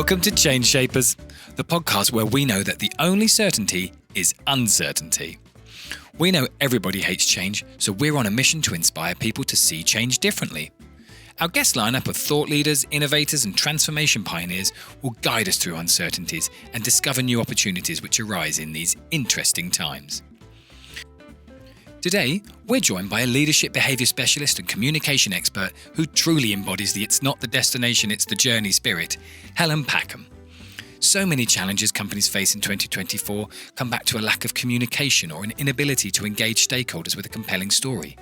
Welcome to Change Shapers, the podcast where we know that the only certainty is uncertainty. We know everybody hates change, so we're on a mission to inspire people to see change differently. Our guest lineup of thought leaders, innovators, and transformation pioneers will guide us through uncertainties and discover new opportunities which arise in these interesting times. Today, we're joined by a leadership behaviour specialist and communication expert who truly embodies the "it's not the destination, it's the journey" spirit, Helen Packham. So many challenges companies face in 2024 come back to a lack of communication or an inability to engage stakeholders with a compelling story.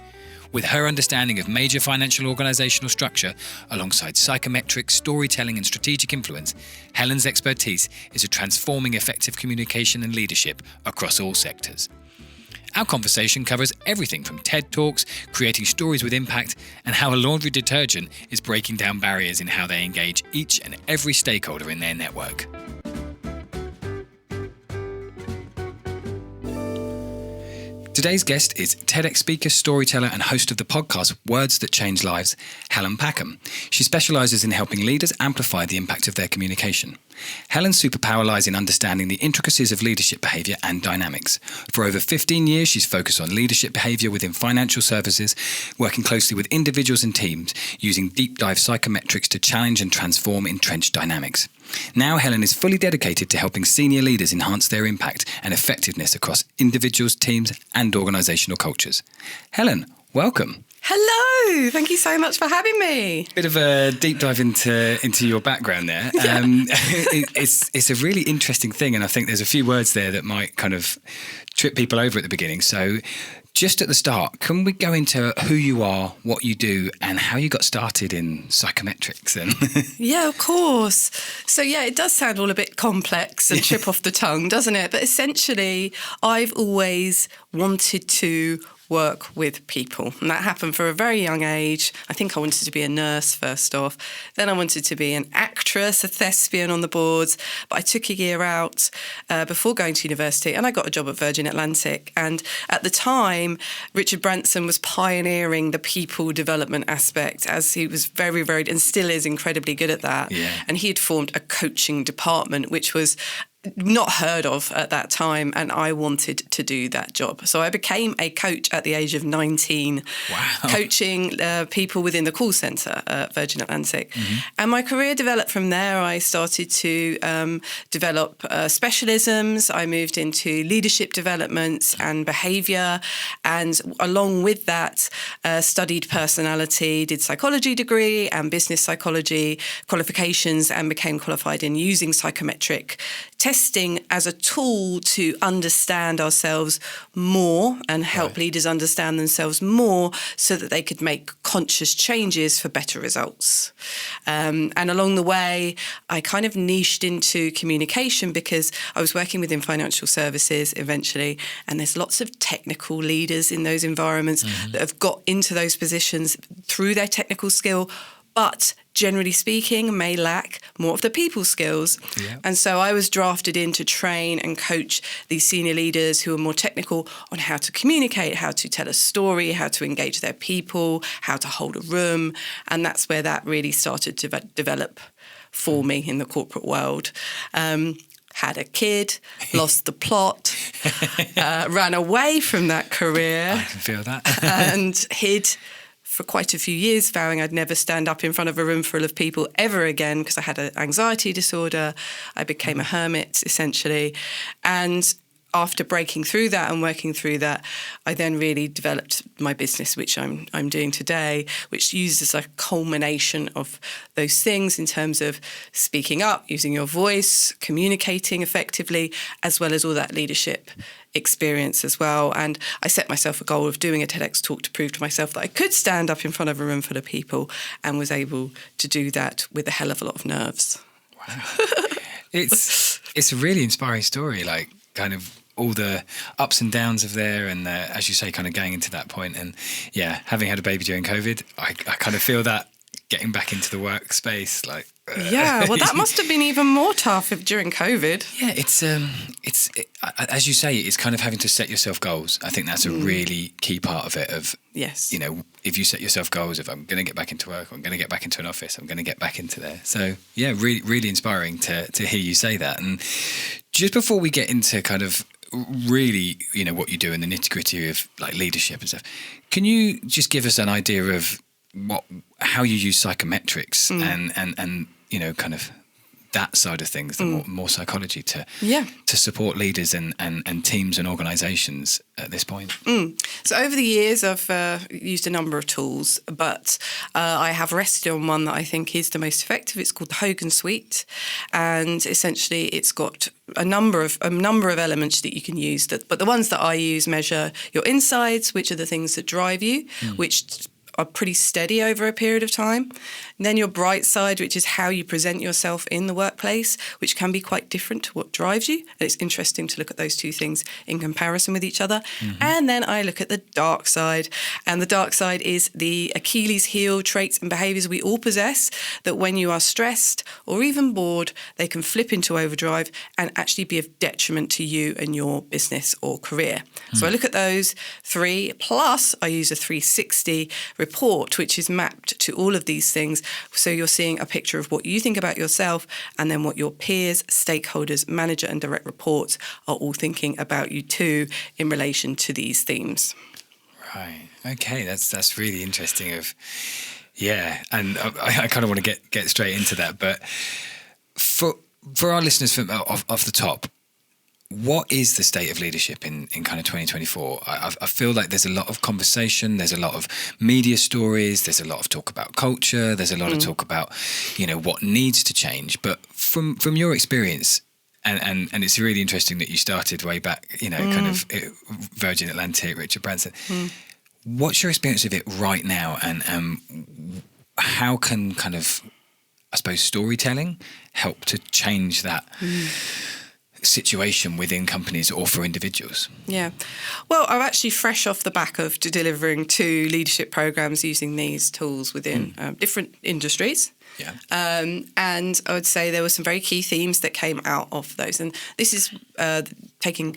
With her understanding of major financial organisational structure, alongside psychometrics, storytelling and strategic influence, Helen's expertise is at transforming effective communication and leadership across all sectors. Our conversation covers everything from TED Talks, creating stories with impact, and how a laundry detergent is breaking down barriers in how they engage each and every stakeholder in their network. Today's guest is TEDx speaker, storyteller, and host of the podcast Words That Change Lives, Helen Packham. She specialises in helping leaders amplify the impact of their communication. Helen's superpower lies in understanding the intricacies of leadership behaviour and dynamics. For over 15 years, she's focused on leadership behaviour within financial services, working closely with individuals and teams, using deep dive psychometrics to challenge and transform entrenched dynamics. Now, Helen is fully dedicated to helping senior leaders enhance their impact and effectiveness across individuals, teams, and organisational cultures. Helen, welcome. Hello, thank you so much for having me. Bit of a deep dive into your background there. Yeah. It's a really interesting thing, and I think there's a few words there that might kind of trip people over at the beginning. So just at the start, can we go into who you are, what you do, and how you got started in psychometrics? Yeah, of course. So yeah, it does sound all a bit complex and trip off the tongue, doesn't it? But essentially, I've always wanted to work with people. And that happened for a very young age. I think I wanted to be a nurse first off. Then I wanted to be an actress, a thespian on the boards. But I took a year out before going to university and I got a job at Virgin Atlantic. And at the time, Richard Branson was pioneering the people development aspect, as he was very, very, and still is incredibly good at that. Yeah. And he had formed a coaching department, which was not heard of at that time, and I wanted to do that job. So I became a coach at the age of 19, Wow. coaching people within the call centre at Virgin Atlantic. Mm-hmm. And my career developed from there. I started to develop specialisms. I moved into leadership developments and behaviour, and along with that, studied personality, did psychology degree and business psychology qualifications, and became qualified in using psychometric testing as a tool to understand ourselves more and help leaders understand themselves more so that they could make conscious changes for better results. And along the way, I kind of niched into communication because I was working within financial services eventually, and there's lots of technical leaders in those environments that have got into those positions through their technical skill, but generally speaking, may lack more of the people skills. Yeah. And so I was drafted in to train and coach these senior leaders who are more technical on how to communicate, how to tell a story, how to engage their people, how to hold a room. And that's where that really started to develop for me in the corporate world. Had a kid, lost the plot, ran away from that career. I can feel that. And hid for quite a few years, vowing I'd never stand up in front of a room full of people ever again because I had an anxiety disorder. I became a hermit, essentially. And after breaking through that and working through that, I then really developed my business, which I'm doing today, which uses a culmination of those things in terms of speaking up, using your voice, communicating effectively, as well as all that leadership experience as well. And I set myself a goal of doing a TEDx talk to prove to myself that I could stand up in front of a room full of people, and was able to do that with a hell of a lot of nerves. Wow. It's a really inspiring story, like kind of all the ups and downs of there, and as you say, kind of going into that point. And yeah, having had a baby during COVID, I kind of feel that getting back into the workspace, like Yeah, well, that must have been even more tough during COVID. Yeah, it's as you say, it's kind of having to set yourself goals. I think that's a really key part of it. Yes. If you set yourself goals, if I'm going to get back into work, I'm going to get back into an office, I'm going to get back into there. So yeah, really, really inspiring to hear you say that. And just before we get into kind of really, what you do in the nitty gritty of like leadership and stuff, can you just give us an idea of how you use psychometrics and kind of that side of things, the more psychology to support leaders and teams and organisations at this point? So over the years, I've used a number of tools, but I have rested on one that I think is the most effective. It's called the Hogan Suite, and essentially it's got a number of elements that you can use. But the ones that I use measure your insides, which are the things that drive you, which are pretty steady over a period of time. And then your bright side, which is how you present yourself in the workplace, which can be quite different to what drives you. And it's interesting to look at those two things in comparison with each other. And then I look at the dark side. And the dark side is the Achilles heel traits and behaviours we all possess, that when you are stressed or even bored, they can flip into overdrive and actually be of detriment to you and your business or career. So I look at those three, plus I use a 360 report, which is mapped to all of these things. So you're seeing a picture of what you think about yourself and then what your peers, stakeholders, manager and direct reports are all thinking about you too in relation to these themes. Right. Okay. That's really interesting. And I kind of want to get straight into that. But for our listeners from off the top, what is the state of leadership in kind of 2024? I feel like there's a lot of conversation, there's a lot of media stories, there's a lot of talk about culture, there's a lot of talk about, what needs to change. But from your experience, and it's really interesting that you started way back, kind of Virgin Atlantic, Richard Branson. What's your experience of it right now, and how can kind of, I suppose, storytelling help to change that situation within companies or for individuals? Yeah. Well, I'm actually fresh off the back of delivering 2 leadership programs using these tools within different industries. Yeah. And I would say there were some very key themes that came out of those. And this is taking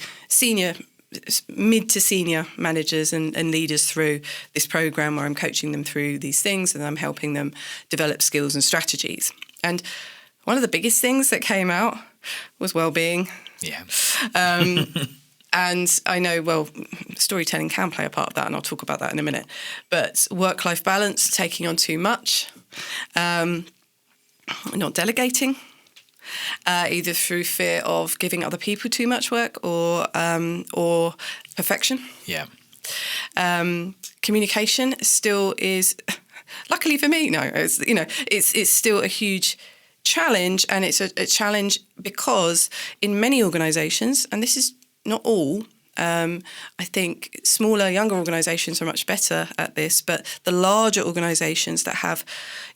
mid to senior managers and leaders through this program where I'm coaching them through these things and I'm helping them develop skills and strategies. And one of the biggest things that came out was well-being. Yeah. And I know, storytelling can play a part of that, and I'll talk about that in a minute. But work-life balance, taking on too much, not delegating, either through fear of giving other people too much work or perfection. Yeah. Communication still is, luckily for me, it's still a huge challenge, and it's a challenge because in many organisations, and this is not all, I think smaller, younger organisations are much better at this, but the larger organisations that have,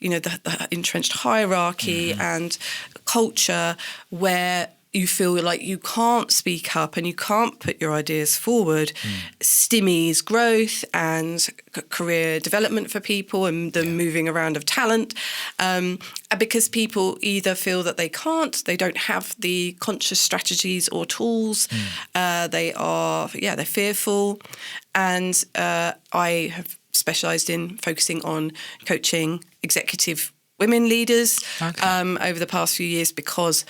the entrenched hierarchy and culture where you feel like you can't speak up and you can't put your ideas forward, stymies growth and career development for people and the moving around of talent, because people either feel that they don't have the conscious strategies or tools, they're fearful. And I have specialised in focusing on coaching executive women leaders over the past few years because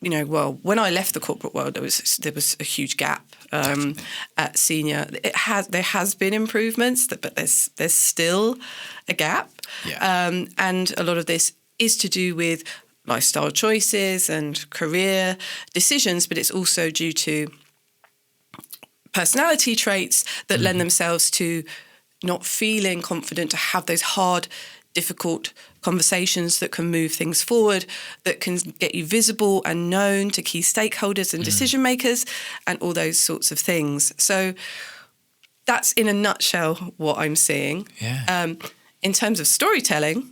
when I left the corporate world, there was a huge gap at senior. There has been improvements, but there's still a gap, and a lot of this is to do with lifestyle choices and career decisions, but it's also due to personality traits that lend themselves to not feeling confident to have those hard, difficult conversations that can move things forward, that can get you visible and known to key stakeholders and decision makers and all those sorts of things. So that's in a nutshell what I'm seeing. Yeah. In terms of storytelling,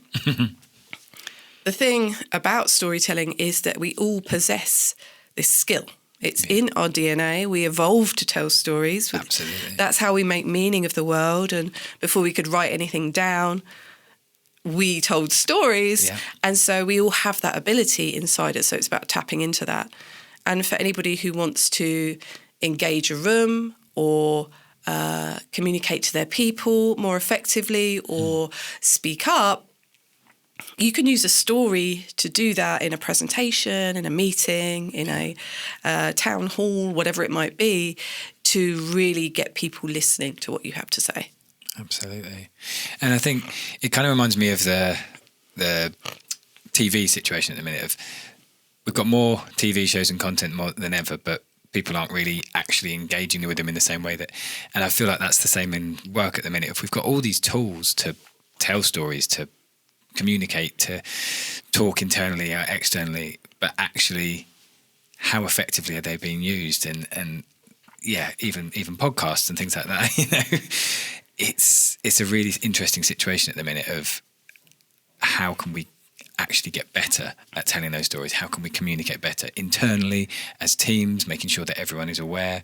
the thing about storytelling is that we all possess this skill. It's in our DNA. We evolved to tell stories. Absolutely. That's how we make meaning of the world. And before we could write anything down, we told stories. Yeah. And so we all have that ability inside us. So it's about tapping into that. And for anybody who wants to engage a room or communicate to their people more effectively or speak up, you can use a story to do that in a presentation, in a meeting, in a town hall, whatever it might be, to really get people listening to what you have to say. Absolutely. And I think it kind of reminds me of the TV situation at the minute. We've got more TV shows and content more than ever, but people aren't really actually engaging with them in the same way and I feel like that's the same in work at the minute. If we've got all these tools to tell stories, to communicate, to talk internally or externally, but actually how effectively are they being used? And yeah, even podcasts and things like that, it's a really interesting situation at the minute of how can we actually get better at telling those stories? How can we communicate better internally as teams, making sure that everyone is aware?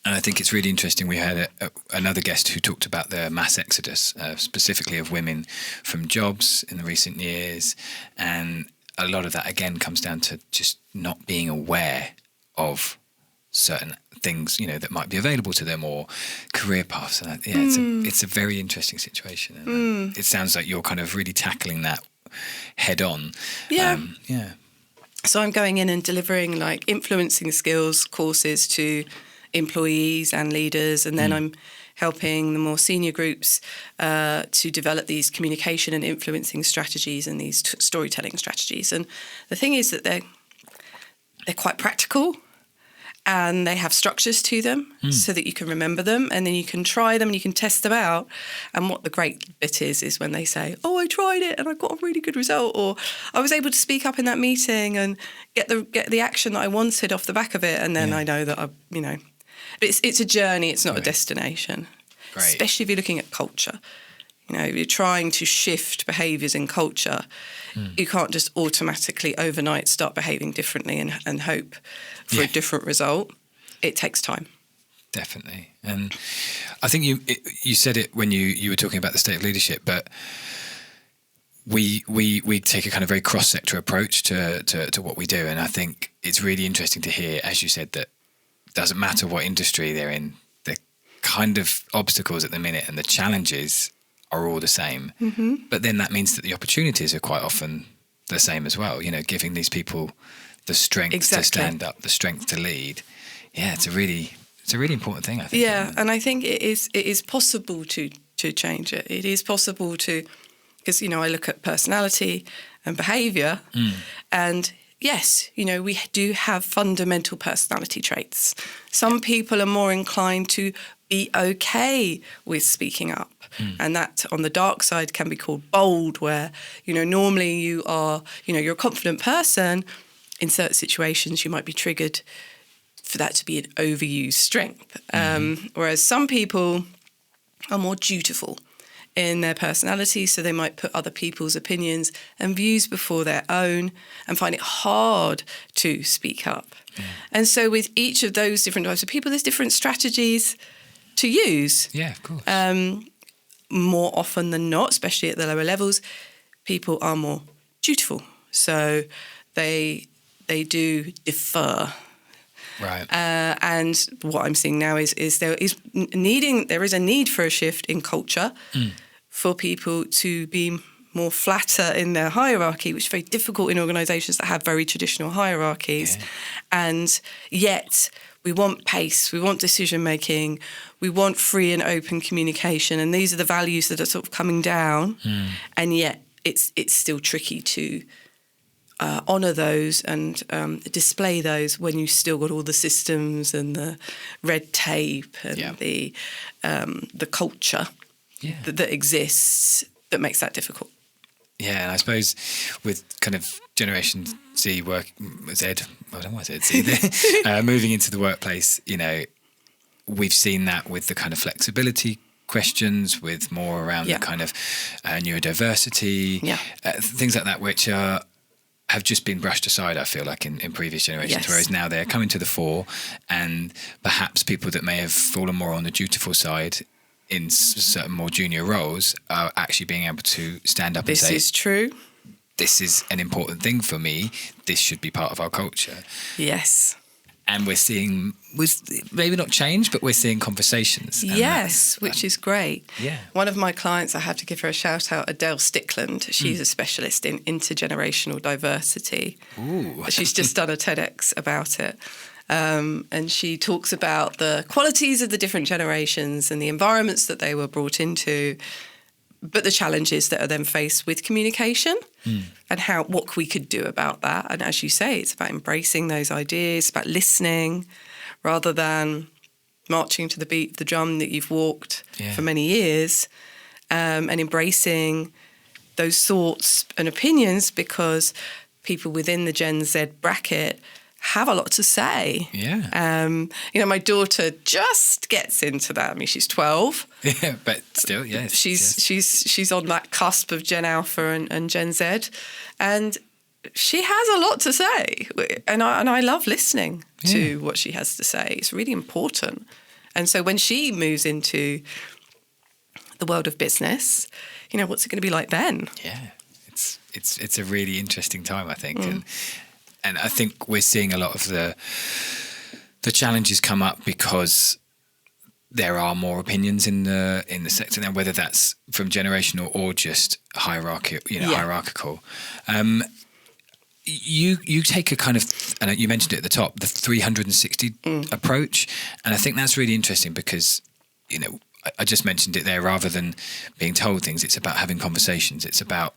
And I think it's really interesting. We had another guest who talked about the mass exodus, specifically of women from jobs in the recent years. And a lot of that, again, comes down to just not being aware of certain things, that might be available to them or career paths. And it's a very interesting situation. And it sounds like you're kind of really tackling that head on. Yeah. Yeah. So I'm going in and delivering like influencing skills courses to employees and leaders, and then I'm helping the more senior groups to develop these communication and influencing strategies and these storytelling strategies. And the thing is that they're quite practical and they have structures to them so that you can remember them and then you can try them and you can test them out. And what the great bit is when they say, oh, I tried it and I got a really good result, or I was able to speak up in that meeting and get the action that I wanted off the back of it. And then I know that but it's a journey, it's not a destination. Great. Especially if you're looking at culture. If you're trying to shift behaviours in culture, you can't just automatically overnight start behaving differently and hope for a different result. It takes time. Definitely. And I think you said it when you were talking about the state of leadership, but we take a kind of very cross-sector approach to what we do. And I think it's really interesting to hear, as you said, that it doesn't matter what industry they're in, the kind of obstacles at the minute and the challenges are all the same. Mm-hmm. But then that means that the opportunities are quite often the same as well. Giving these people the strength to stand up, the strength to lead. Yeah, it's a really important thing, I think. Yeah, and I think it is possible to change it. It is possible to, because I look at personality and behaviour, and yes, we do have fundamental personality traits. Some people are more inclined to be okay with speaking up. And that on the dark side can be called bold, where, normally you are, you're a confident person. In certain situations, you might be triggered for that to be an overused strength. Whereas some people are more dutiful in their personality, so they might put other people's opinions and views before their own and find it hard to speak up. And so with each of those different types of people, there's different strategies to use. Yeah, of course. More often than not, especially at the lower levels, people are more dutiful. So they do defer. Right. And what I'm seeing now is there is a need for a shift in culture for people to be more flatter in their hierarchy, which is very difficult in organisations that have very traditional hierarchies. Yeah. And yet we want pace, we want decision making, we want free and open communication, and these are the values that are sort of coming down. And yet it's still tricky to honour those and display those when you've still got all the systems and the red tape and the culture that exists that makes that difficult. Yeah, and I suppose with kind of Generation Z moving into the workplace, we've seen that with the kind of flexibility questions, with more around the kind of neurodiversity, things like that, which have just been brushed aside, I feel like, in previous generations, whereas now they're coming to the fore, and perhaps people that may have fallen more on the dutiful side in certain more junior roles are actually being able to stand up and say, this is true. This is an important thing for me. This should be part of our culture. Yes. And we're seeing, maybe not change, but we're seeing conversations. Yes, which is great. Yeah. One of my clients, I have to give her a shout out, Adele Stickland. She's a specialist in intergenerational diversity. Ooh. She's just done a TEDx about it. And she talks about the qualities of the different generations and the environments that they were brought into, but the challenges that are then faced with communication and what we could do about that. And as you say, it's about embracing those ideas, about listening rather than marching to the beat of the drum that you've walked for many years, and embracing those thoughts and opinions, because people within the Gen Z bracket have a lot to say. Yeah. My daughter just gets into that. I mean, she's 12. Yeah, but still, yes. She's on that cusp of Gen Alpha and Gen Z, and she has a lot to say. And I love listening to what she has to say. It's really important. And so when she moves into the world of business, what's it going to be like then? Yeah, it's a really interesting time, I think. And I think we're seeing a lot of the challenges come up because there are more opinions in the sector now, whether that's from generational or just hierarchical. You take a kind of, and you mentioned it at the top, the 360 approach, and I think that's really interesting because I just mentioned it there. Rather than being told things, it's about having conversations. It's about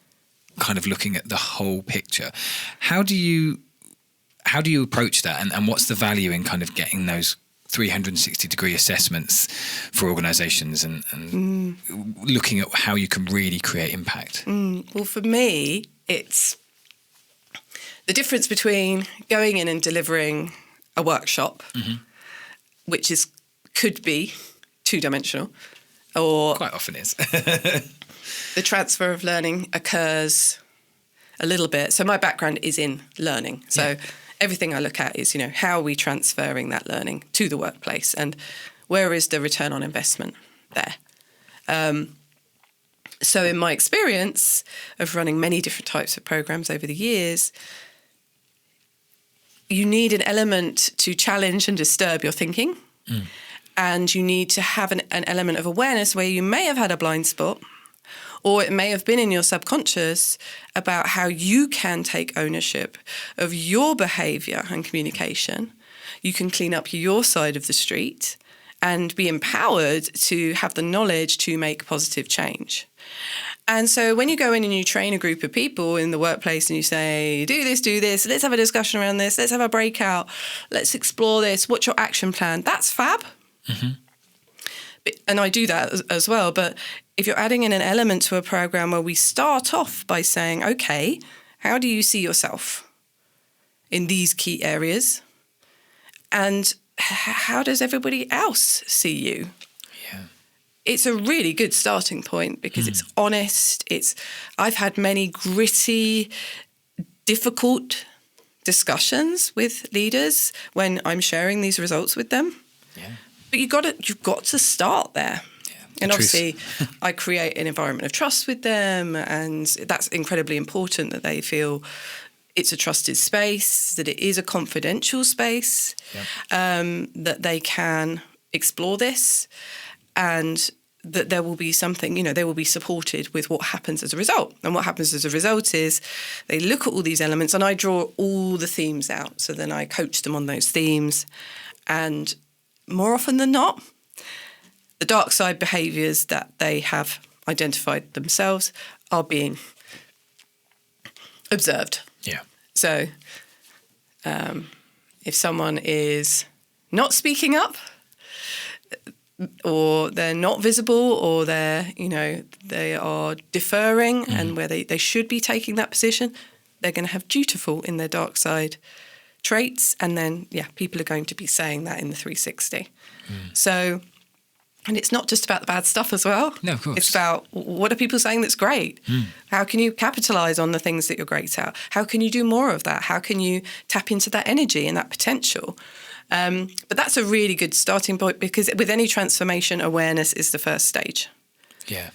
kind of looking at the whole picture. How do you approach that, and what's the value in kind of getting those 360-degree assessments for organisations and looking at how you can really create impact? Well, for me, it's the difference between going in and delivering a workshop, which could be two-dimensional, or quite often is. The transfer of learning occurs a little bit. So my background is in learning. So everything I look at is, how are we transferring that learning to the workplace, and where is the return on investment there? So in my experience of running many different types of programs over the years, you need an element to challenge and disturb your thinking. And you need to have an element of awareness where you may have had a blind spot, or it may have been in your subconscious, about how you can take ownership of your behaviour and communication. You can clean up your side of the street and be empowered to have the knowledge to make positive change. And so when you go in and you train a group of people in the workplace and you say, do this, let's have a discussion around this, let's have a breakout, let's explore this, what's your action plan? That's fab. And I do that as well. But if you're adding in an element to a program where we start off by saying, okay, how do you see yourself in these key areas? And how does everybody else see you? Yeah. It's a really good starting point because it's honest. I've had many gritty, difficult discussions with leaders when I'm sharing these results with them. Yeah. But you've got to start there. Yeah, and obviously, I create an environment of trust with them, and that's incredibly important, that they feel it's a trusted space, that it is a confidential space, that they can explore this, and that there will be something, they will be supported with what happens as a result. And what happens as a result is they look at all these elements, and I draw all the themes out. So then I coach them on those themes, and more often than not, the dark side behaviours that they have identified themselves are being observed. Yeah. So if someone is not speaking up, or they're not visible, or they are deferring, and where they should be taking that position, they're going to have dutiful in their dark side traits, and then people are going to be saying that in the 360. So, and it's not just about the bad stuff as well. No, of course. It's about what are people saying that's great? How can you capitalize on the things that you're great at? How can you do more of that? How can you tap into that energy and that potential? But that's a really good starting point, because with any transformation, awareness is the first stage. Yeah.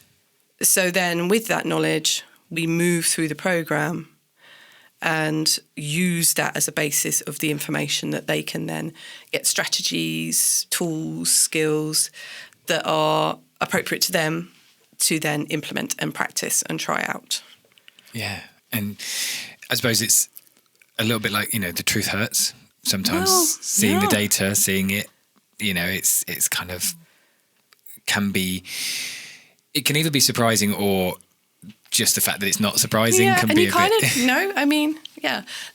So then with that knowledge, we move through the program and use that as a basis of the information that they can then get strategies, tools, skills that are appropriate to them to then implement and practice and try out. Yeah. And I suppose it's a little bit like, the truth hurts. Sometimes seeing the data, seeing it, it's kind of it can either be surprising, or just the fact that it's not surprising can be a bit...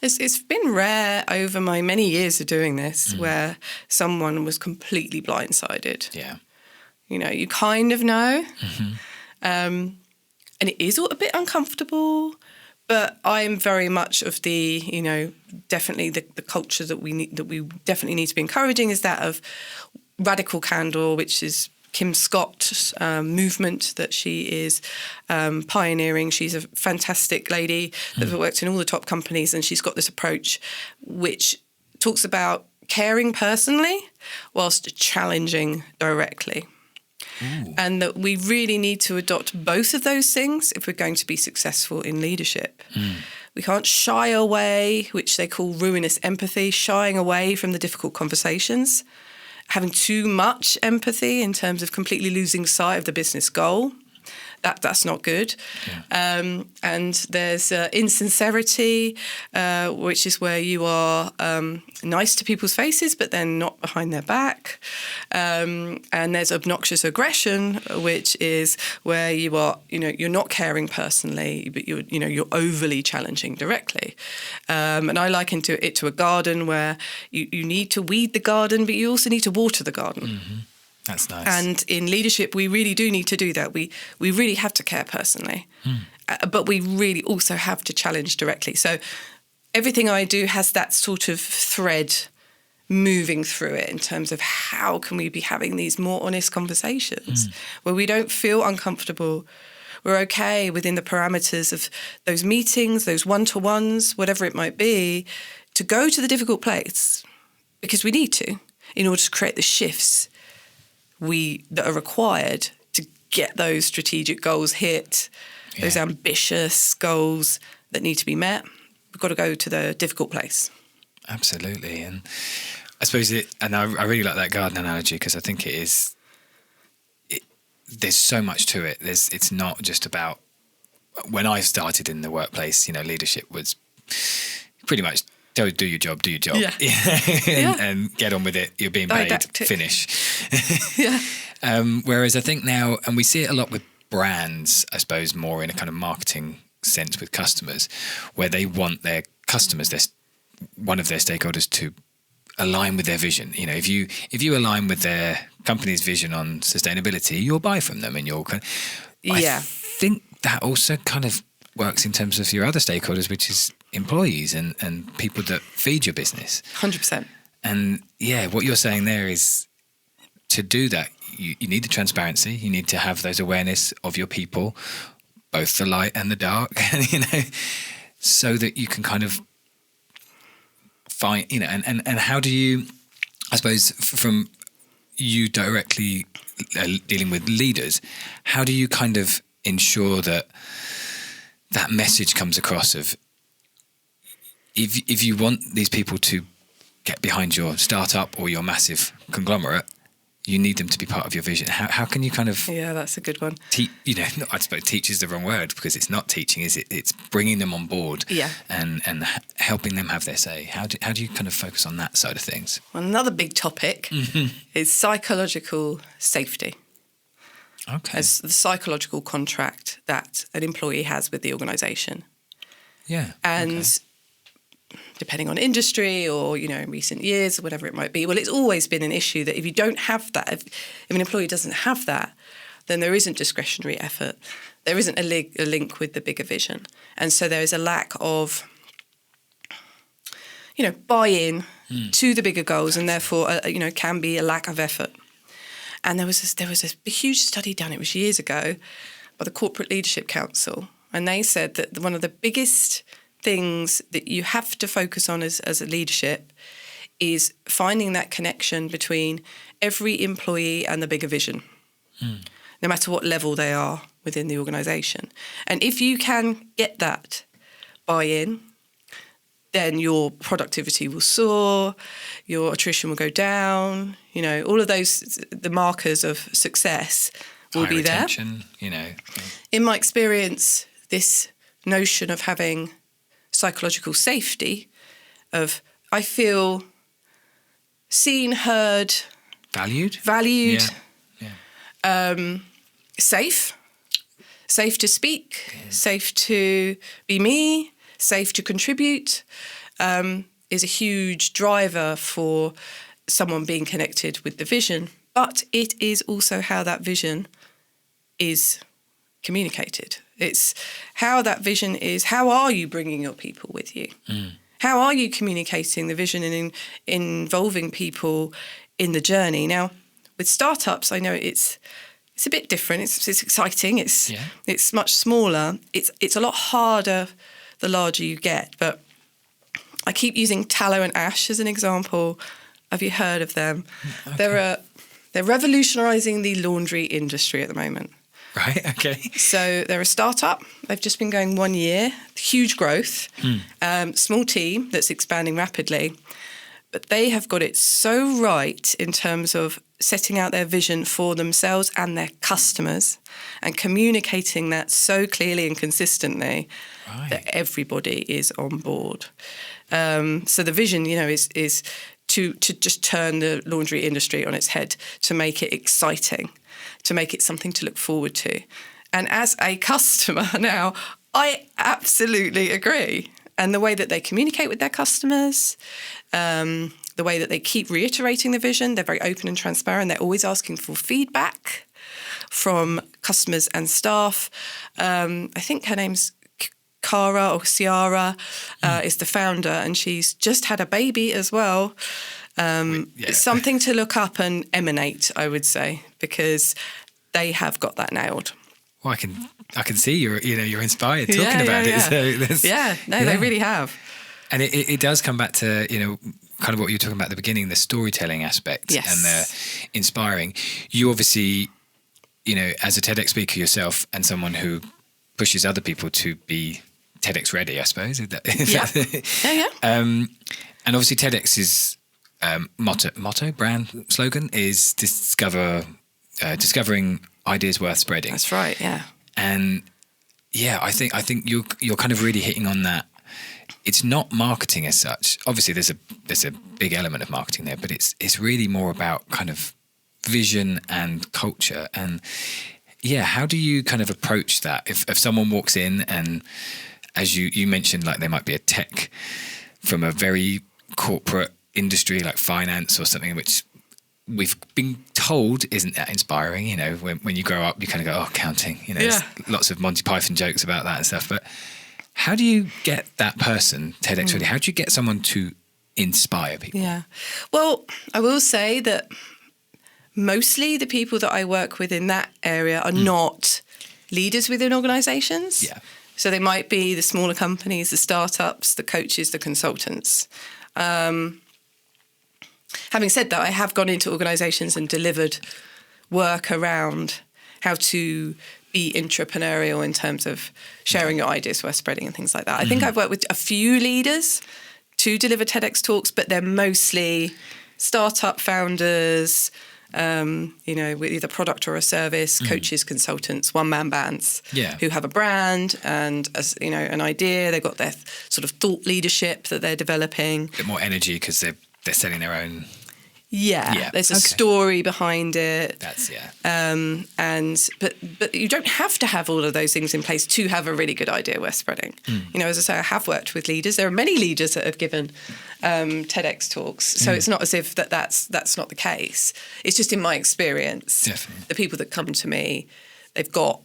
It's been rare over my many years of doing this where someone was completely blindsided. Yeah. You kind of know. Mm-hmm. And it is a bit uncomfortable, but I'm very much of the, definitely the culture that we definitely need to be encouraging is that of radical candor, which is Kim Scott's movement that she is pioneering. She's a fantastic lady that worked in all the top companies, and she's got this approach which talks about caring personally whilst challenging directly. Ooh. And that we really need to adopt both of those things if we're going to be successful in leadership. We can't shy away, which they call ruinous empathy, shying away from the difficult conversations, having too much empathy in terms of completely losing sight of the business goal. That's not good. Yeah. And there's insincerity, which is where you are nice to people's faces, but then not behind their back. And there's obnoxious aggression, which is where you are, you're not caring personally, but you're overly challenging directly. And I liken it to a garden where you need to weed the garden, but you also need to water the garden. Mm-hmm. That's nice. And in leadership, we really do need to do that. We really have to care personally, but we really also have to challenge directly. So everything I do has that sort of thread moving through it in terms of how can we be having these more honest conversations where we don't feel uncomfortable. We're okay within the parameters of those meetings, those one-to-ones, whatever it might be, to go to the difficult place because we need to in order to create the shifts that are required to get those strategic goals hit, those ambitious goals that need to be met. We've got to go to the difficult place. Absolutely. And I suppose I really like that garden analogy because I think there's so much to it. It's not just about, when I started in the workplace, leadership was pretty much do your job. And get on with it. You're being paid. Didactic. Finish. Yeah. Whereas I think now, and we see it a lot with brands, I suppose, more in a kind of marketing sense with customers, where they want their customers, one of their stakeholders, to align with their vision. If you align with their company's vision on sustainability, you'll buy from them, and you'll kind of. I think that also kind of works in terms of your other stakeholders, which is employees and people that feed your business. 100%. And what you're saying there is, to do that, you need the transparency. You need to have those awareness of your people, both the light and the dark, so that you can kind of find, and how do you, I suppose, from you directly dealing with leaders, how do you kind of ensure that message comes across of, if you want these people to get behind your startup or your massive conglomerate, you need them to be part of your vision. How can you kind of... Yeah, that's a good one. I suppose teach is the wrong word, because it's not teaching, is it? It's bringing them on board and helping them have their say. How do you kind of focus on that side of things? Well, another big topic is psychological safety. Okay. As the psychological contract that an employee has with the organisation. Yeah. And depending on industry or, recent years or whatever it might be, well, it's always been an issue that if you don't have that, if an employee doesn't have that, then there isn't discretionary effort. There isn't a link with the bigger vision. And so there is a lack of, buy-in to the bigger goals, and therefore, can be a lack of effort. And there was a huge study done, it was years ago, by the Corporate Leadership Council. And they said that one of the biggest things that you have to focus on as a leadership is finding that connection between every employee and the bigger vision, no matter what level they are within the organisation. And if you can get that buy-in, then your productivity will soar, your attrition will go down, all of those, the markers of success will be there. Retention, In my experience, this notion of having psychological safety, of I feel seen, heard, valued, safe to speak, safe to be me, safe to contribute, is a huge driver for someone being connected with the vision. But it is also how that vision is communicated. It's how that vision is, how are you bringing your people with you? How are you communicating the vision and involving people in the journey? Now, with startups, I know it's a bit different. It's exciting. It's much smaller. It's a lot harder the larger you get. But I keep using tallow and ash as an example. Have you heard of them? Okay. They're revolutionising the laundry industry at the moment. Right, okay. So they're a startup. They've just been going 1 year, huge growth, small team that's expanding rapidly. But they have got it so right in terms of setting out their vision for themselves and their customers and communicating that so clearly and consistently that everybody is on board. So the vision, is to just turn the laundry industry on its head, to make it exciting, to make it something to look forward to. And as a customer now, I absolutely agree. And the way that they communicate with their customers, the way that they keep reiterating the vision, they're very open and transparent. They're always asking for feedback from customers and staff. I think her name's Cara or Ciara is the founder, and she's just had a baby as well. It's something to look up and emanate, I would say, because they have got that nailed. Well, I can see you're inspired talking about it. So they really have. And it does come back to kind of what you were talking about at the beginning, the storytelling aspect and the inspiring. You obviously, as a TEDx speaker yourself and someone who pushes other people to be TEDx ready, I suppose. And obviously TEDx's motto, brand slogan is discovering ideas worth spreading. That's right, yeah. And I think you're kind of really hitting on that. It's not marketing as such. Obviously, there's a big element of marketing there, but it's really more about kind of vision and culture. And how do you kind of approach that? If someone walks in and, as you mentioned, like they might be a tech from a very corporate industry like finance or something, which we've been told isn't that inspiring. When you grow up, you kind of go, oh, accounting. There's lots of Monty Python jokes about that and stuff. But how do you get that person, TEDx ready? How do you get someone to inspire people? Yeah. Well, I will say that mostly the people that I work with in that area are not leaders within organisations. Yeah. So they might be the smaller companies, the startups, the coaches, the consultants. Having said that, I have gone into organisations and delivered work around how to be entrepreneurial in terms of sharing your ideas worth spreading and things like that. I think I've worked with a few leaders to deliver TEDx talks, but they're mostly startup founders, with either product or a service, coaches, consultants, one-man bands who have a brand and an idea. They've got their sort of thought leadership that they're developing. A bit more energy because they're selling their own. There's a story behind it. But you don't have to have all of those things in place to have a really good idea worth spreading. As I say, I have worked with leaders. There are many leaders that have given TEDx talks, so it's not as if that's not the case. It's just in my experience, the people that come to me, they've got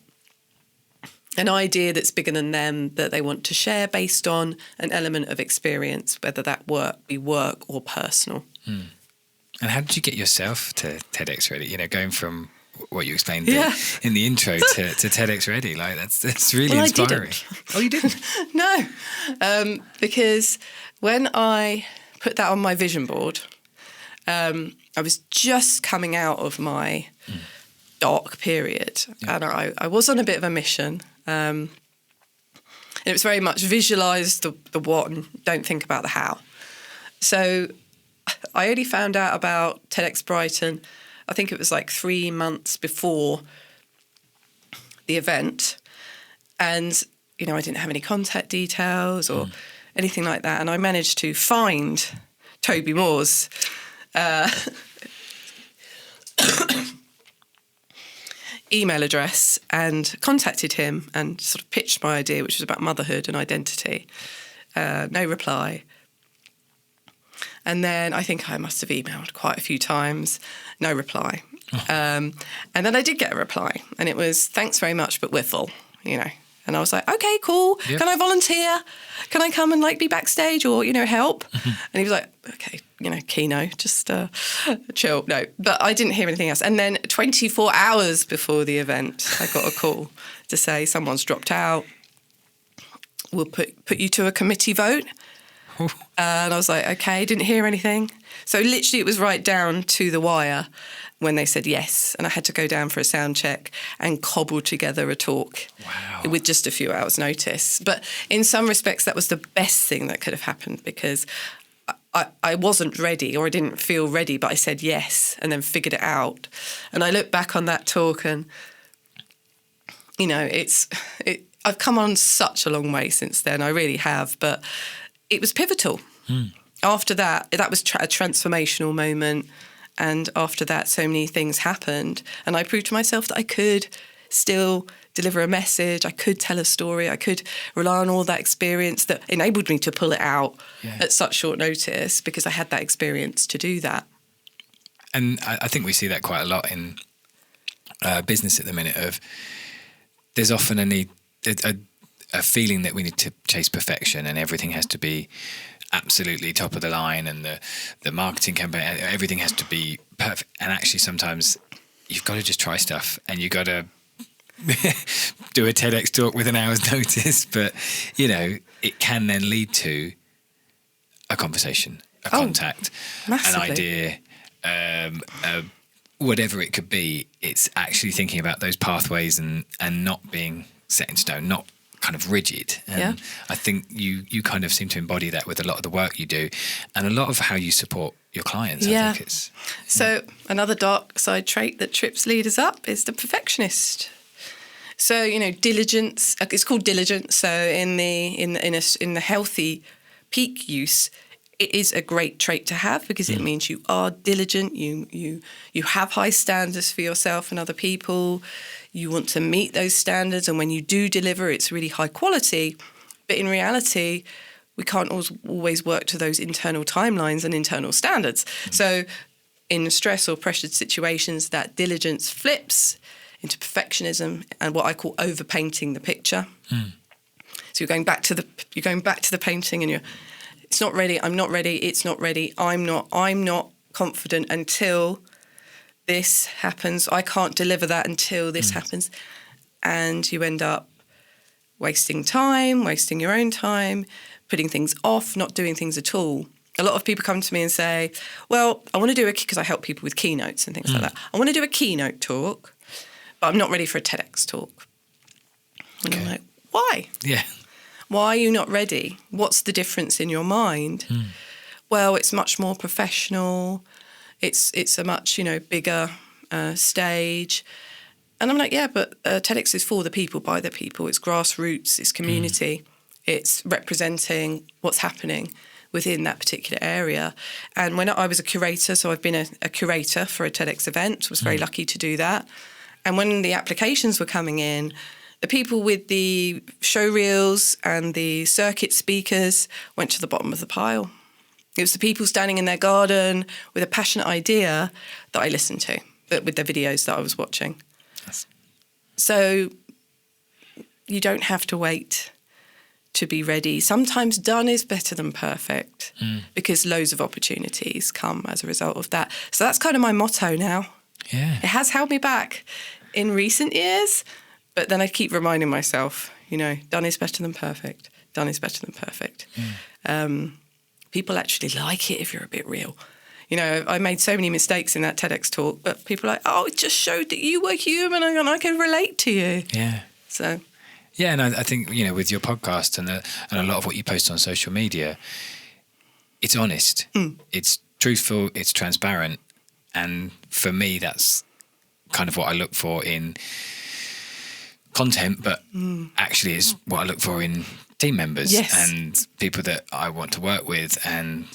an idea that's bigger than them that they want to share based on an element of experience, whether that be work or personal. And how did you get yourself to TEDx ready? going from what you explained in the intro to TEDx ready, like that's really inspiring. Oh, you didn't? No, because when I put that on my vision board. I was just coming out of my dark period, and I was on a bit of a mission. And it was very much visualise the what and don't think about the how. So I only found out about TEDx Brighton, I think it was like 3 months before the event. And, you know, I didn't have any contact details or anything like that. And I managed to find Toby Moore's email address and contacted him and sort of pitched my idea, which was about motherhood and identity. No reply. And then I think I must have emailed quite a few times, no reply. And then I did get a reply, and it was, thanks very much, but we're full, you know. And I was like, okay, cool. Yep. Can I volunteer? Can I come and like be backstage or, you know, help? And he was like, okay, you know, Kino, just chill. No, but I didn't hear anything else. And then 24 hours before the event, I got a call to say someone's dropped out. We'll put you to a committee vote. And I was like, okay, didn't hear anything. So literally it was right down to the wire when they said yes. And I had to go down for a sound check and cobble together a talk. Wow. With just a few hours' notice. But in some respects, that was the best thing that could have happened, because I wasn't ready, or I didn't feel ready, but I said yes and then figured it out. And I look back on that talk and, you know, I've come on such a long way since then. I really have. But it was pivotal. After that was a transformational moment. And after that, so many things happened. And I proved to myself that I could still deliver a message. I could tell a story. I could rely on all that experience that enabled me to pull it out at such short notice, because I had that experience to do that. And I think we see that quite a lot in business at the minute. There's often a feeling that we need to chase perfection and everything has to be absolutely top of the line, and the marketing campaign, everything has to be perfect. And actually sometimes you've got to just try stuff, and you've got to do a TEDx talk with an hour's notice. But, you know, it can then lead to a conversation, a contact, massively. an idea, whatever it could be. It's actually thinking about those pathways and not being set in stone, not kind of rigid. And I think you kind of seem to embody that with a lot of the work you do and a lot of how you support your clients. I think it's... So another dark side trait that trips leaders up is the perfectionist. So, you know, diligence, it's called diligence. So in the healthy peak use, it is a great trait to have, because it means you are diligent, you have high standards for yourself and other people, you want to meet those standards, and when you do deliver, it's really high quality. But in reality, we can't always work to those internal timelines and internal standards. So in stress or pressured situations, that diligence flips into perfectionism and what I call overpainting the picture. So you're going back to the painting, and it's not ready, I'm not ready, it's not ready, I'm not confident until this happens. I can't deliver that until this happens. And you end up wasting time, wasting your own time, putting things off, not doing things at all. A lot of people come to me and say, well, I want to do because I help people with keynotes and things like that. I want to do a keynote talk, but I'm not ready for a TEDx talk. And I'm like, why? Yeah. Why are you not ready? What's the difference in your mind? Well, it's much more professional. It's a much, you know, bigger stage. And I'm like, yeah, but TEDx is for the people, by the people. It's grassroots, it's community. It's representing what's happening within that particular area. And when I was a curator, so I've been a curator for a TEDx event, was very lucky to do that. And when the applications were coming in, the people with the show reels and the circuit speakers went to the bottom of the pile. It was the people standing in their garden with a passionate idea that I listened to, but with the videos that I was watching. Yes. So you don't have to wait to be ready. Sometimes done is better than perfect, because loads of opportunities come as a result of that. So that's kind of my motto now. Yeah. It has held me back in recent years, but then I keep reminding myself, you know, done is better than perfect. Done is better than perfect. people actually like it if you're a bit real. You know, I made so many mistakes in that TEDx talk, but people are like, oh, it just showed that you were human and I can relate to you. Yeah. So. Yeah, and I think, you know, with your podcast and a lot of what you post on social media, it's honest, it's truthful, it's transparent. And for me, that's kind of what I look for in content, but actually is what I look for in team members and people that I want to work with. And,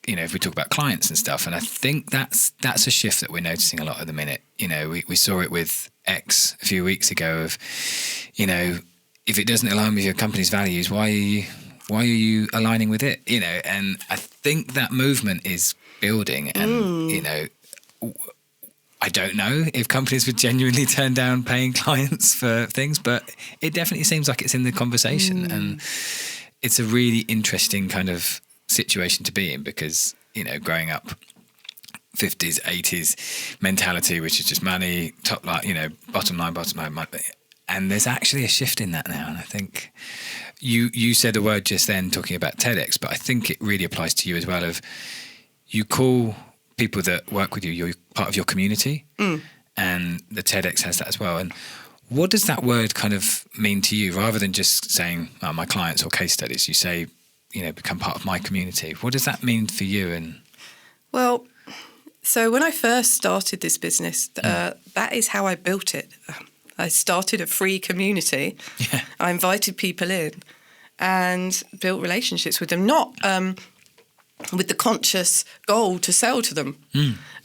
you know, if we talk about clients and stuff, and I think that's a shift that we're noticing a lot at the minute. You know, we saw it with X a few weeks ago of, you know, if it doesn't align with your company's values, why are you aligning with it? You know, and I think that movement is building. And, you know, I don't know if companies would genuinely turn down paying clients for things, but it definitely seems like it's in the conversation. And it's a really interesting kind of situation to be in because, you know, growing up 50s, 80s mentality, which is just money, top line, you know, bottom line. And there's actually a shift in that now. And I think you said a word just then talking about TEDx, but I think it really applies to you as well of you call people that work with you, you're part of your community. And the TEDx has that as well. And what does that word kind of mean to you rather than just saying my clients or case studies? You say, you know, become part of my community. What does that mean for you? And well, so when I first started this business, that is how I built it. I started a free community. Yeah. I invited people in and built relationships with them, not with the conscious goal to sell to them.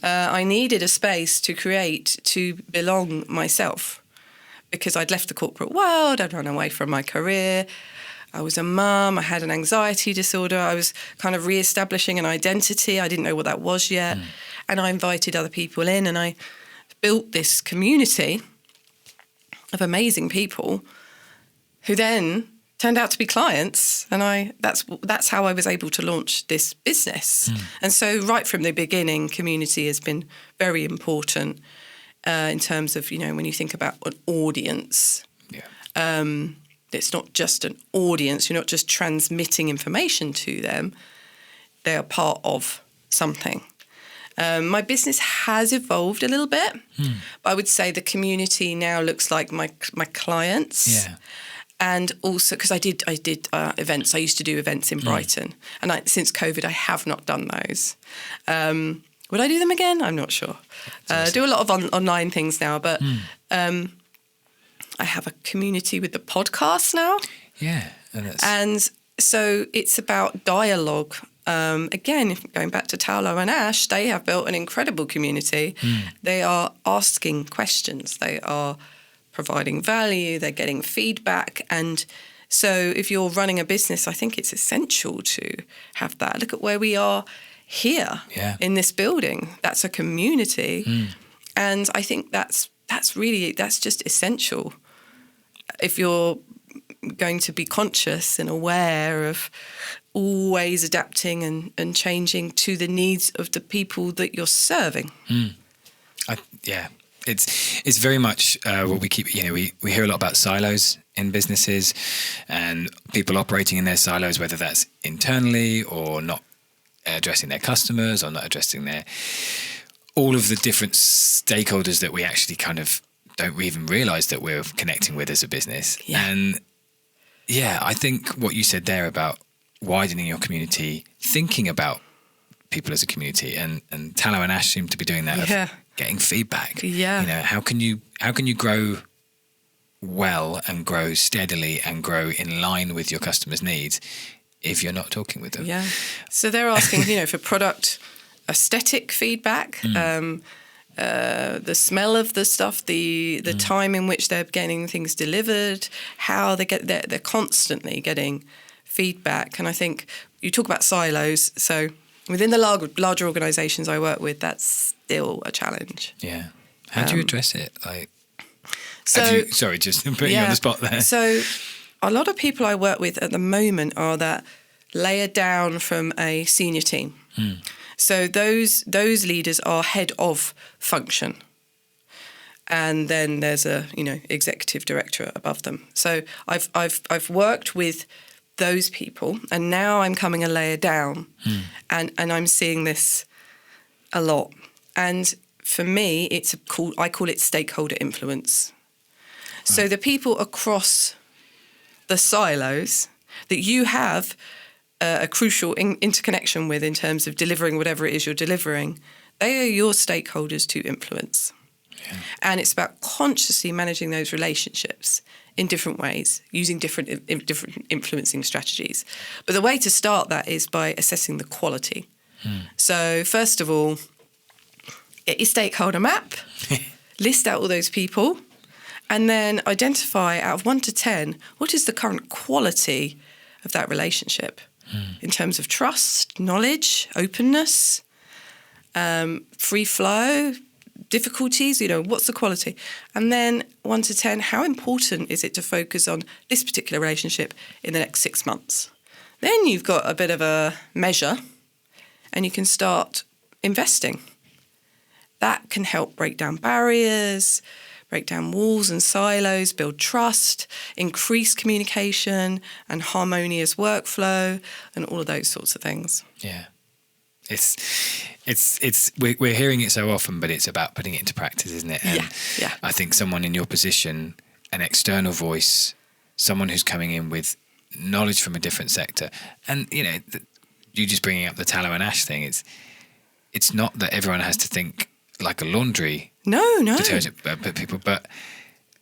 I needed a space to create, to belong myself, because I'd left the corporate world, I'd run away from my career, I was a mum, I had an anxiety disorder, I was kind of re-establishing an identity, I didn't know what that was yet, and I invited other people in and I built this community of amazing people who then turned out to be clients, and that's how I was able to launch this business. And so right from the beginning, community has been very important in terms of, you know, when you think about an audience, it's not just an audience, you're not just transmitting information to them, they are part of something. My business has evolved a little bit, but I would say the community now looks like my clients. Yeah. And also, because I did events. I used to do events in Brighton. And since COVID, I have not done those. Would I do them again? I'm not sure. I do a lot of online things now, but I have a community with the podcast now. Yeah. And so it's about dialogue. Again, going back to Taulo and Ash, they have built an incredible community. They are asking questions. They are providing value, they're getting feedback. And so if you're running a business, I think it's essential to have that. Look at where we are here in this building. That's a community. And I think that's just essential. If you're going to be conscious and aware of always adapting and changing to the needs of the people that you're serving. It's very much what we keep, you know, we hear a lot about silos in businesses and people operating in their silos, whether that's internally or not addressing their customers or not addressing all of the different stakeholders that we actually kind of don't even realize that we're connecting with as a business. And I think what you said there about widening your community, thinking about people as a community, and Taulo and Ash seem to be doing that. Of getting feedback. You know, how can you grow well and grow steadily and grow in line with your customers' needs if you're not talking with them? So they're asking, you know, for product aesthetic feedback, the smell of the stuff, the time in which they're getting things delivered, how they're constantly getting feedback. And I think you talk about silos, so within the larger organisations I work with, that's still a challenge. Yeah. How do you address it? Sorry, just putting you on the spot there. So a lot of people I work with at the moment are that layer down from a senior team. So those leaders are head of function. And then there's a, you know, executive director above them. So I've worked with those people, and now I'm coming a layer down, and I'm seeing this a lot. And for me, I call it stakeholder influence. So the people across the silos that you have a crucial interconnection with in terms of delivering whatever it is you're delivering, they are your stakeholders to influence. Yeah. And it's about consciously managing those relationships in different ways, using different influencing strategies. But the way to start that is by assessing the quality. So first of all, get your stakeholder map, list out all those people, and then identify out of 1 to 10, what is the current quality of that relationship in terms of trust, knowledge, openness, free flow, difficulties, what's the quality? And then 1 to 10, how important is it to focus on this particular relationship in the next 6 months? Then you've got a bit of a measure and you can start investing. That can help break down barriers, break down walls and silos, build trust, increase communication and harmonious workflow and all of those sorts of things. Yeah. We're hearing it so often, but it's about putting it into practice, isn't it? And yeah. I think someone in your position, an external voice, someone who's coming in with knowledge from a different sector, and you just bringing up the tallow and ash thing. It's not that everyone has to think like a laundry detergent people, but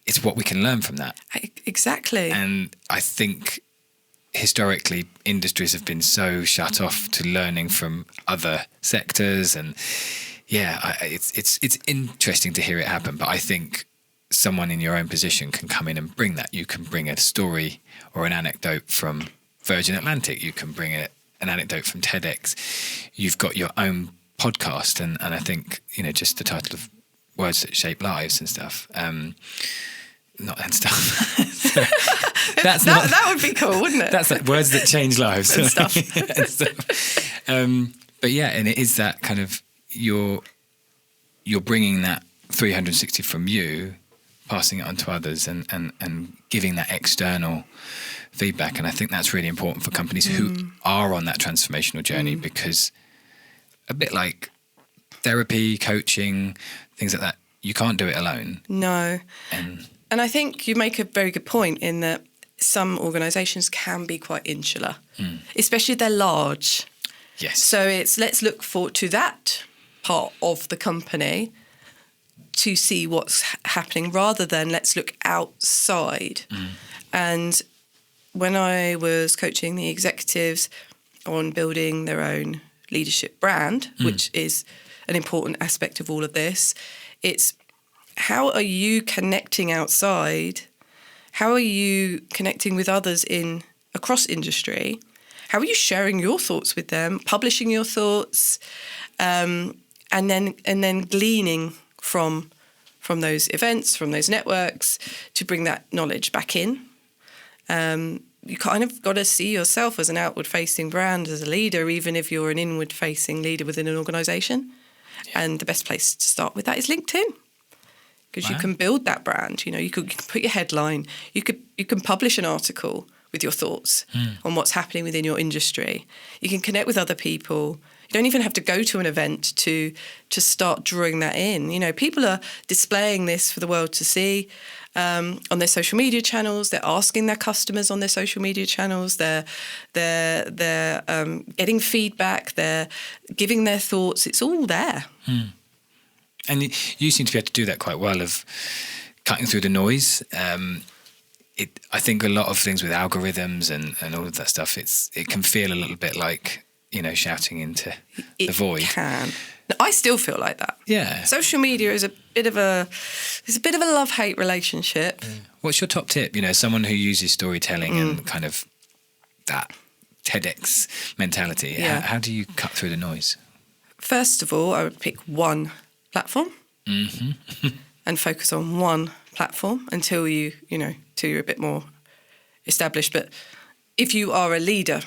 it's what we can learn from that. Exactly. And I think historically industries have been so shut off to learning from other sectors, and it's interesting to hear it happen. But I think someone in your own position can come in and bring that. You can bring a story or an anecdote from Virgin Atlantic. You can bring an anecdote from TEDx. You've got your own podcast, and I think just the title of Words That Shape Lives and stuff. That would be cool, wouldn't it? That's like Words That Change Lives and stuff. But yeah, and it is that kind of you're bringing that 360 from you, passing it on to others, and giving that external feedback. And I think that's really important for companies who are on that transformational journey, because a bit like therapy, coaching, things like that, you can't do it alone. No. And I think you make a very good point in that some organisations can be quite insular, especially if they're large. Yes. So let's look forward to that part of the company to see what's happening, rather than let's look outside. And when I was coaching the executives on building their own leadership brand, which is an important aspect of all of this, it's how are you connecting outside? How are you connecting with others across industry? How are you sharing your thoughts with them, publishing your thoughts, and then gleaning from those events, from those networks, to bring that knowledge back in? You kind of got to see yourself as an outward-facing brand, as a leader, even if you're an inward-facing leader within an organisation. Yeah. And the best place to start with that is LinkedIn, because you can build that brand. You can put your headline. You can publish an article with your thoughts on what's happening within your industry. You can connect with other people. You don't even have to go to an event to start drawing that in. People are displaying this for the world to see on their social media channels. They're asking their customers on their social media channels. They're getting feedback. They're giving their thoughts. It's all there. And you seem to be able to do that quite well, of cutting through the noise. I think a lot of things with algorithms and all of that stuff, it can feel a little bit like, shouting into the void. It can. I still feel like that. Yeah. Social media is a bit of a love-hate relationship. Yeah. What's your top tip? Someone who uses storytelling and kind of that TEDx mentality. Yeah. How do you cut through the noise? First of all, I would pick one platform and focus on one platform until till you're a bit more established. But if you are a leader,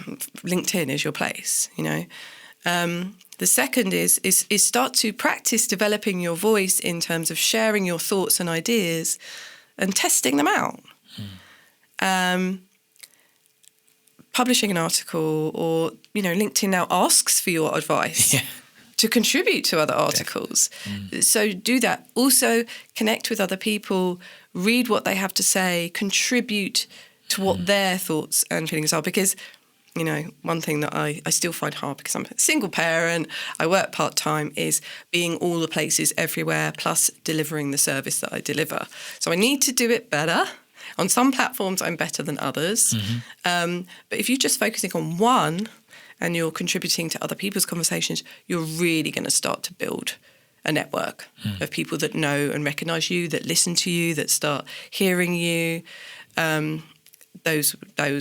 LinkedIn is your place. The second is start to practice developing your voice in terms of sharing your thoughts and ideas and testing them out. publishing an article, or, LinkedIn now asks for your advice. Yeah. To contribute to other articles. So do that. Also connect with other people, read what they have to say, contribute to what their thoughts and feelings are. Because, one thing that I still find hard, because I'm a single parent, I work part-time, is being all the places everywhere, plus delivering the service that I deliver. So I need to do it better. On some platforms, I'm better than others. But if you're just focusing on one, and you're contributing to other people's conversations, you're really going to start to build a network of people that know and recognise you, that listen to you, that start hearing you. Those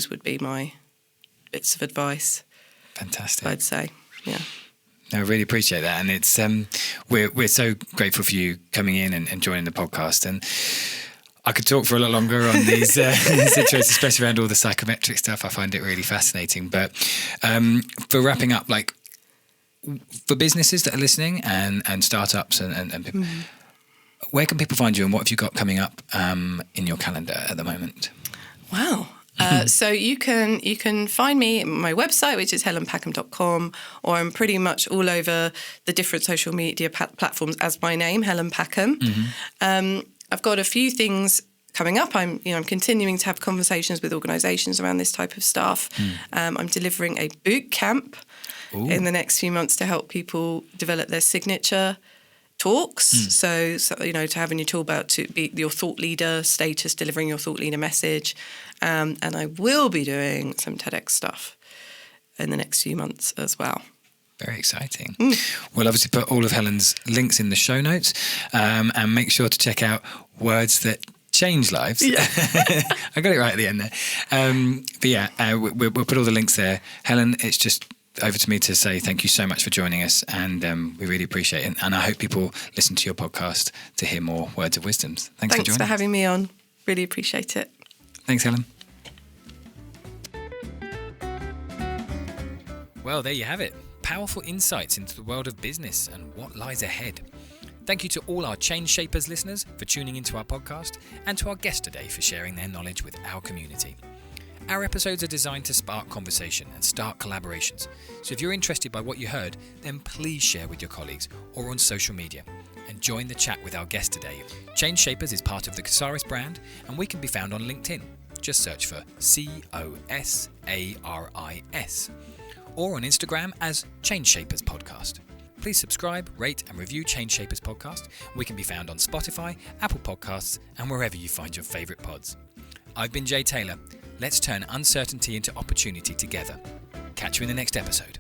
would be my bits of advice. Fantastic. I'd say, yeah. No, I really appreciate that, and it's we're so grateful for you coming in and joining the podcast. And I could talk for a lot longer on these situations, especially around all the psychometric stuff. I find it really fascinating. But for wrapping up, like for businesses that are listening and startups and people, where can people find you, and what have you got coming up in your calendar at the moment? Wow. So you can find me at my website, which is helenpackham.com, or I'm pretty much all over the different social media platforms as my name, Helen Packham. I've got a few things coming up. I'm continuing to have conversations with organisations around this type of stuff. I'm delivering a boot camp in the next few months to help people develop their signature talks. So to have in your tool belt to be your thought leader status, delivering your thought leader message. And I will be doing some TEDx stuff in the next few months as well. Very exciting. We'll obviously put all of Helen's links in the show notes, and make sure to check out Words That Change Lives. Yeah. I got it right at the end there. We'll put all the links there. Helen, it's just over to me to say thank you so much for joining us, and we really appreciate it. And I hope people listen to your podcast to hear more words of wisdom. Thanks for joining us. Thanks for having me on. Really appreciate it. Thanks, Helen. Well, there you have it. Powerful insights into the world of business and what lies ahead. Thank you to all our Change Shapers listeners for tuning into our podcast, and to our guest today for sharing their knowledge with our community. Our episodes are designed to spark conversation and start collaborations. So if you're interested by what you heard, then please share with your colleagues or on social media and join the chat with our guest today. Change Shapers is part of the Casaris brand, and we can be found on LinkedIn. Just search for COSARIS, or on Instagram as Change Shapers Podcast. Please subscribe, rate and review Change Shapers Podcast. We can be found on Spotify, Apple Podcasts, and wherever you find your favourite pods. I've been Jay Taylor. Let's turn uncertainty into opportunity together. Catch you in the next episode.